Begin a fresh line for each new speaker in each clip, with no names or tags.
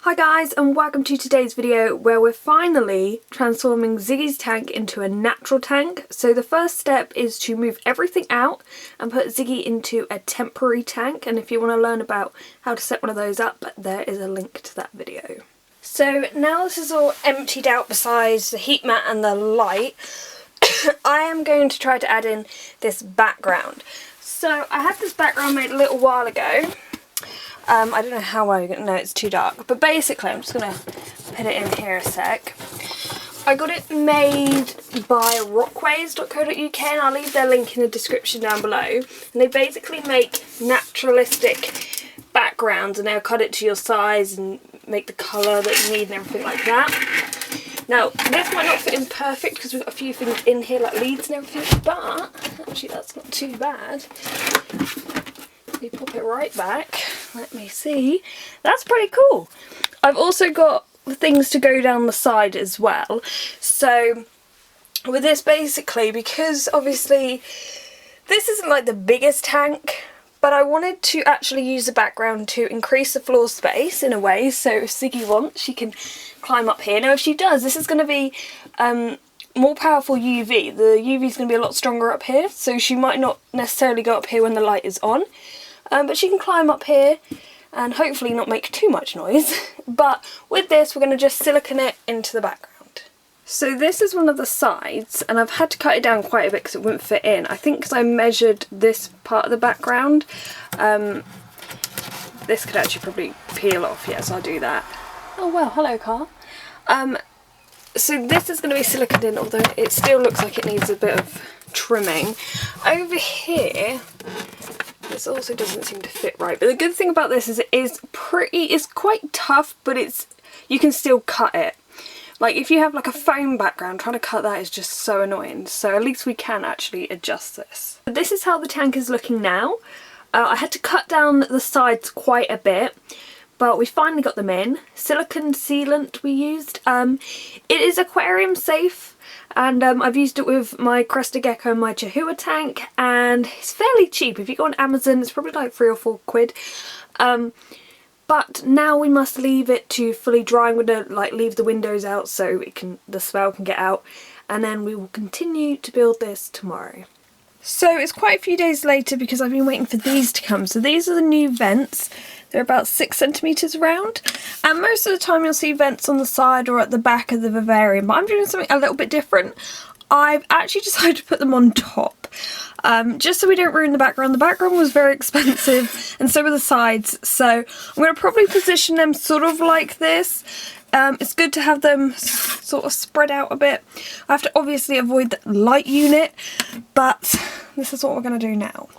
Hi guys, and welcome to today's video where we're finally transforming Ziggy's tank into a natural tank. So the first step is to move everything out and put Ziggy into a temporary tank, and if you want to learn about how to set one of those up, there is a link to that video. So now this is all emptied out besides the heat mat and the light, I am going to try to add in this background. So I had this background made a little while ago. I don't know how well you're going to know, it's too dark, but basically I'm just going to put it in here a sec. I got it made by rockways.co.uk, and I'll leave their link in the description down below. And they basically make naturalistic backgrounds, and they'll cut it to your size and make the colour that you need and everything like that. Now, this might not fit in perfect because we've got a few things in here like leads and everything, but actually that's not too bad. We pop it right back. Let me see. That's pretty cool. I've also got things to go down the side as well. So with this, basically, because obviously this isn't like the biggest tank, but I wanted to actually use the background to increase the floor space in a way, so if Ziggy wants, she can climb up here. Now if she does, this is going to be more powerful UV. The UV is going to be a lot stronger up here, so she might not necessarily go up here when the light is on. But she can climb up here and hopefully not make too much noise. But with this, we're going to just silicone it into the background. So this is one of the sides, and I've had to cut it down quite a bit because it wouldn't fit in. I think because I measured this part of the background. This could actually probably peel off, yes, I'll do that. Oh well, hello car. So this is going to be siliconed in, although it still looks like it needs a bit of trimming. Over here, this also doesn't seem to fit right, but the good thing about this is it's quite tough, but you can still cut it. Like if you have like a foam background, trying to cut that is just so annoying, so at least we can actually adjust this. But this is how the tank is looking now. I had to cut down the sides quite a bit, but we finally got them in. Silicone sealant we used. It is aquarium safe. And I've used it with my Leopard Gecko and my Chihuahua tank, and it's fairly cheap. If you go on Amazon, it's probably like £3 or £4. But now we must leave it to fully dry. I'm going to like leave the windows out so the smell can get out, and then we will continue to build this tomorrow. So it's quite a few days later because I've been waiting for these to come. So these are the new vents. They're about 6 centimetres round, and most of the time you'll see vents on the side or at the back of the vivarium, but I'm doing something a little bit different. I've actually decided to put them on top, just so we don't ruin the background. The background was very expensive, and so were the sides, so I'm going to probably position them sort of like this. It's good to have them sort of spread out a bit. I have to obviously avoid the light unit, but this is what we're going to do now.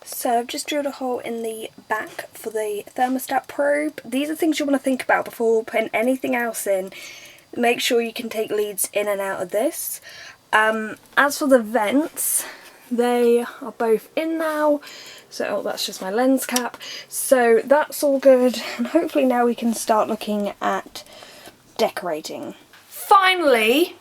So I've just drilled a hole in the back for the thermostat probe. These are things you want to think about before putting anything else in. Make sure you can take leads in and out of this. As for the vents, they are both in now. So that's just my lens cap. So that's all good, and hopefully now we can start looking at decorating. Finally,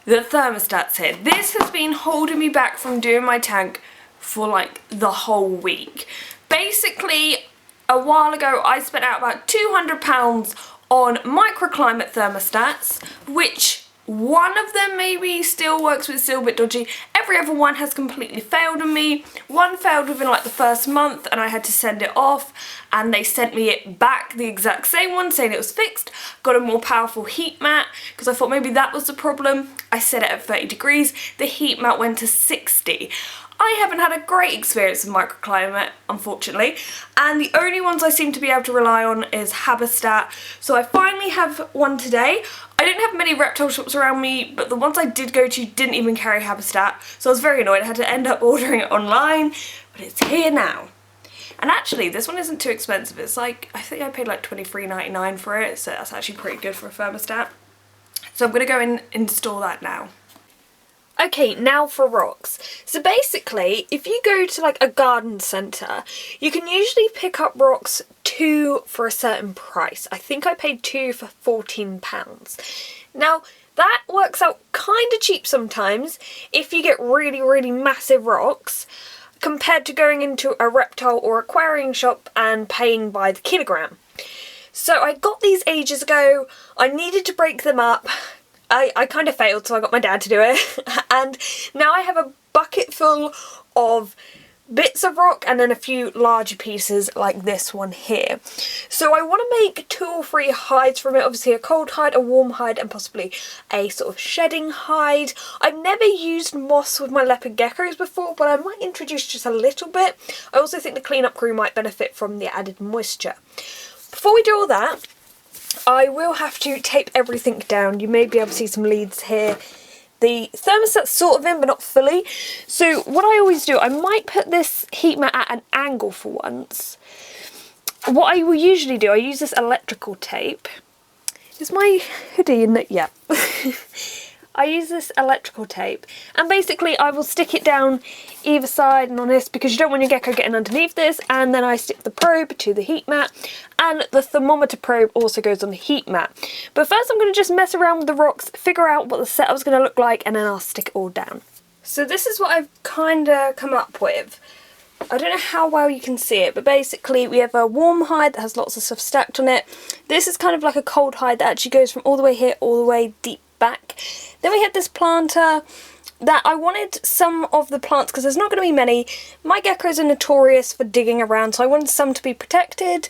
the thermostat's here. This has been holding me back from doing my tank for like the whole week. Basically, a while ago I spent out about £200 on microclimate thermostats, which one of them maybe still works, but it's still a bit dodgy. Every other one has completely failed on me. One failed within like the first month and I had to send it off, and they sent me it back, the exact same one, saying it was fixed. Got a more powerful heat mat because I thought maybe that was the problem. I set it at 30 degrees. The heat mat went to 60. I haven't had a great experience with microclimate, unfortunately, and the only ones I seem to be able to rely on is Habitat. So I finally have one today. I didn't have many reptile shops around me, but the ones I did go to didn't even carry Habitat, so I was very annoyed. I had to end up ordering it online, but it's here now. And actually, this one isn't too expensive. It's like, I think I paid like $23.99 for it, so that's actually pretty good for a thermostat. So I'm going to go and install that now. Okay, now for rocks. So basically, if you go to like a garden centre, you can usually pick up rocks 2 for a certain price. I think I paid 2 for £14. Now, that works out kind of cheap sometimes if you get really, really massive rocks, compared to going into a reptile or aquarium shop and paying by the kilogram. So I got these ages ago. I needed to break them up. I kind of failed, so I got my dad to do it. And now I have a bucket full of bits of rock and then a few larger pieces like this one here. So I want to make 2 or 3 hides from it, obviously a cold hide, a warm hide, and possibly a sort of shedding hide. I've never used moss with my leopard geckos before, but I might introduce just a little bit. I also think the cleanup crew might benefit from the added moisture. Before we do all that, I will have to tape everything down. You may be able to see some leads here. The thermostat's sort of in, but not fully. So what I always do, I might put this heat mat at an angle for once. What I will usually do, I use this electrical tape. Is my hoodie in it? Yeah. I use this electrical tape, and basically I will stick it down either side and on this, because you don't want your gecko getting underneath this, and then I stick the probe to the heat mat, and the thermometer probe also goes on the heat mat. But first I'm going to just mess around with the rocks, figure out what the setup's going to look like, and then I'll stick it all down. So this is what I've kind of come up with. I don't know how well you can see it, but basically we have a warm hide that has lots of stuff stacked on it. This is kind of like a cold hide that actually goes from all the way here all the way deep back. Then we had this planter that I wanted some of the plants, because there's not going to be many. My geckos are notorious for digging around, so I wanted some to be protected.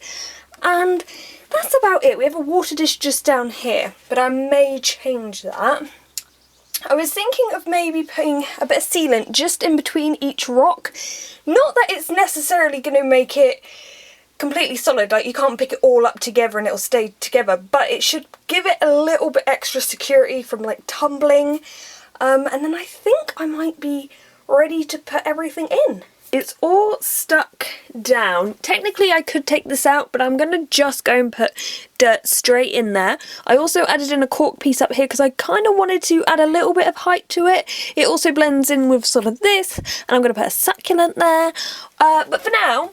And that's about it. We have a water dish just down here, but I may change that. I was thinking of maybe putting a bit of sealant just in between each rock. Not that it's necessarily going to make it completely solid, like you can't pick it all up together and it'll stay together, but it should give it a little bit extra security from like tumbling. And then I think I might be ready to put everything in. It's all stuck down. Technically I could take this out, but I'm going to just go and put dirt straight in there. I also added in a cork piece up here because I kind of wanted to add a little bit of height to it. It also blends in with sort of this, and I'm going to put a succulent there. But for now,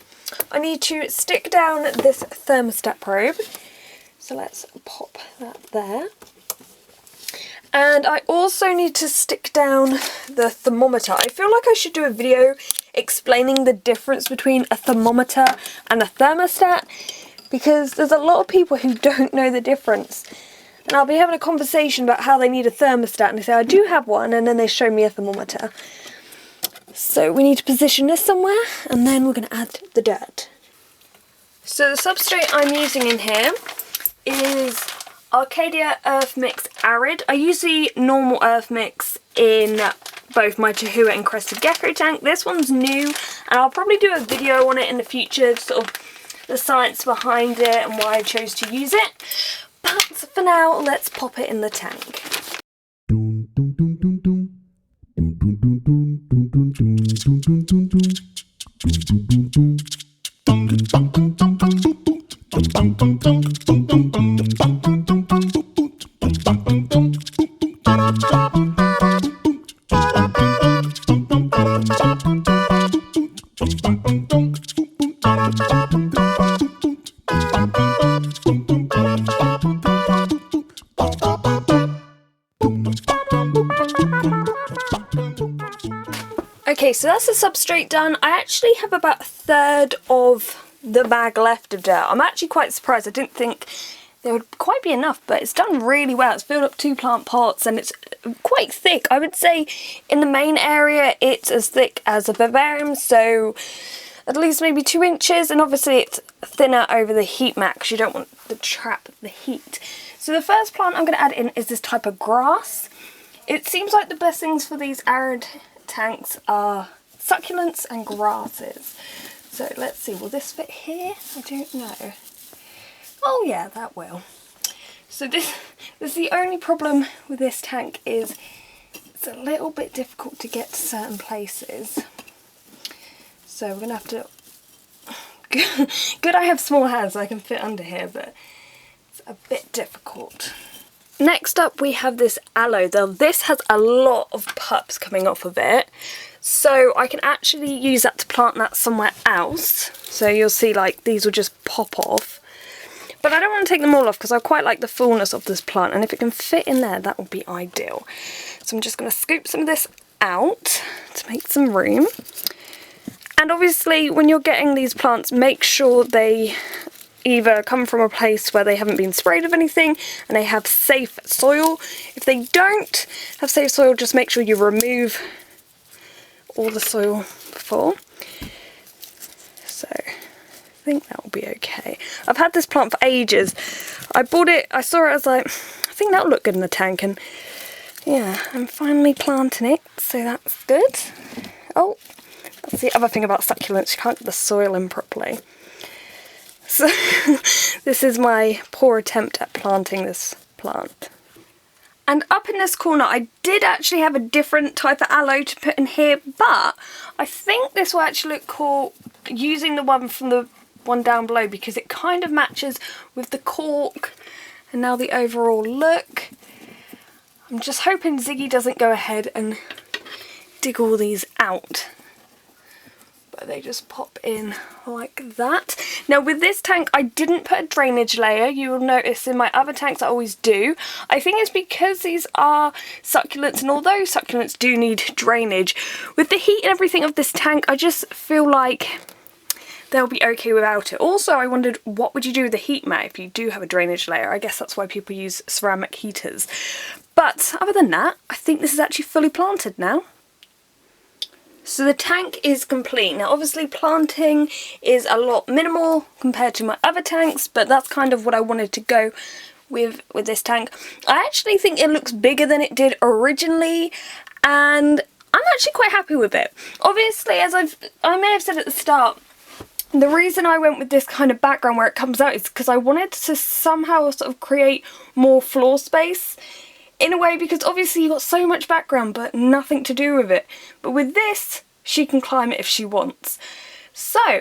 I need to stick down this thermostat probe. So let's pop that there. And I also need to stick down the thermometer. I feel like I should do a video explaining the difference between a thermometer and a thermostat, because there's a lot of people who don't know the difference. And I'll be having a conversation about how they need a thermostat, and they say I do have one, and then they show me a thermometer. So we need to position this somewhere, and then we're going to add the dirt. So the substrate I'm using in here is Arcadia Earthmix Arid. I use the normal Earthmix in both my Chihuahua and Crested Gecko tank. This one's new, and I'll probably do a video on it in the future, sort of the science behind it and why I chose to use it. But for now, let's pop it in the tank. Okay, so that's the substrate done. I actually have about a third of the bag left of dirt. I'm actually quite surprised. I didn't think there would quite be enough, but it's done really well. It's filled up 2 plant pots, and it's quite thick. I would say in the main area it's as thick as a vivarium, so at least maybe 2 inches, and obviously it's thinner over the heat mat because you don't want to trap the heat. So the first plant I'm going to add in is this type of grass. It seems like the best things for these arid tanks are succulents and grasses. So let's see, will this fit here? I don't know. Oh yeah, that will. So this is the only problem with this tank, is it's a little bit difficult to get to certain places. So we're gonna have to, good I have small hands so I can fit under here, but it's a bit difficult. Next up we have this aloe. Now this has a lot of pups coming off of it, so I can actually use that to plant that somewhere else. So you'll see like these will just pop off. But I don't want to take them all off because I quite like the fullness of this plant, and if it can fit in there that would be ideal. So I'm just going to scoop some of this out to make some room. And obviously when you're getting these plants, make sure they either come from a place where they haven't been sprayed with anything and they have safe soil. If they don't have safe soil, just make sure you remove all the soil before. So I think that will be okay. I've had this plant for ages. I bought it, I saw it, I was like, I think that'll look good in the tank, and yeah, I'm finally planting it, so that's good. Oh, that's the other thing about succulents, you can't get the soil in properly. So this is my poor attempt at planting this plant. And up in this corner I did actually have a different type of aloe to put in here, but I think this will actually look cool using the one from the one down below, because it kind of matches with the cork and now the overall look. I'm just hoping Ziggy doesn't go ahead and dig all these out. But they just pop in like that. Now with this tank I didn't put a drainage layer. You will notice in my other tanks I always do. I think it's because these are succulents, and although succulents do need drainage, with the heat and everything of this tank I just feel like they'll be okay without it. Also, I wondered, what would you do with the heat mat if you do have a drainage layer? I guess that's why people use ceramic heaters. But other than that, I think this is actually fully planted now. So the tank is complete. Now obviously planting is a lot minimal compared to my other tanks, but that's kind of what I wanted to go with this tank. I actually think it looks bigger than it did originally, and I'm actually quite happy with it. Obviously, as I may have said at the start, the reason I went with this kind of background where it comes out is because I wanted to somehow sort of create more floor space in a way, because obviously you've got so much background but nothing to do with it. But with this, she can climb it if she wants. So,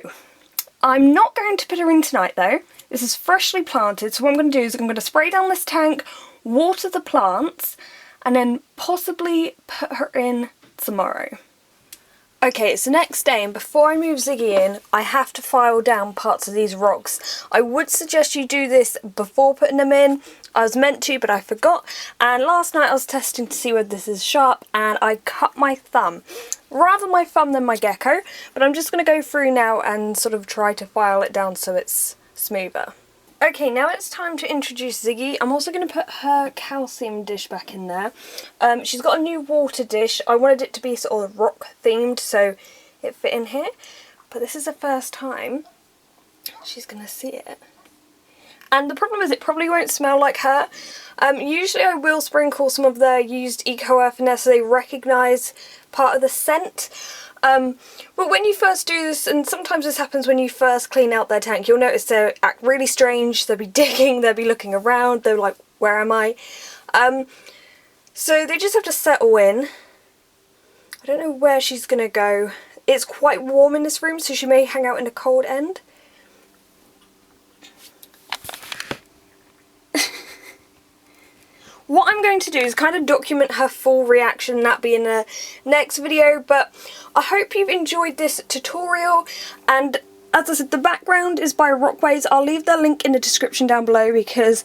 I'm not going to put her in tonight though. This is freshly planted, so what I'm going to do is I'm going to spray down this tank, water the plants, and then possibly put her in tomorrow. Okay, it's the next day, and before I move Ziggy in, I have to file down parts of these rocks. I would suggest you do this before putting them in. I was meant to, but I forgot. And last night I was testing to see whether this is sharp, and I cut my thumb. Rather my thumb than my gecko, but I'm just going to go through now and sort of try to file it down so it's smoother. Okay, now it's time to introduce Ziggy. I'm also going to put her calcium dish back in there. She's got a new water dish. I wanted it to be sort of rock themed, so it fit in here. But this is the first time she's going to see it. And the problem is it probably won't smell like her. Usually I will sprinkle some of the used Eco Earth in there so they recognise part of the scent. But when you first do this, and sometimes this happens when you first clean out their tank, you'll notice they'll act really strange, they'll be digging, they'll be looking around, they're like, where am I? So they just have to settle in. I don't know where she's going to go. It's quite warm in this room, so she may hang out in the cold end. What I'm going to do is kind of document her full reaction, that be in the next video, but I hope you've enjoyed this tutorial, and as I said, the background is by Rockways. I'll leave the link in the description down below because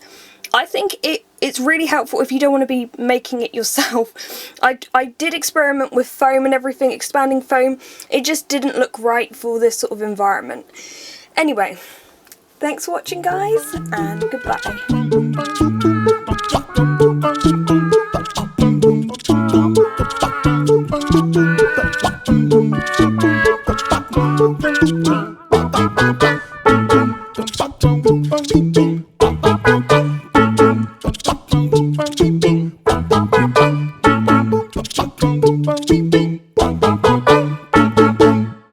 I think it's really helpful if you don't want to be making it yourself. I did experiment with foam and everything, expanding foam. It just didn't look right for this sort of environment. Anyway, thanks for watching guys, and goodbye.
Bum bum bum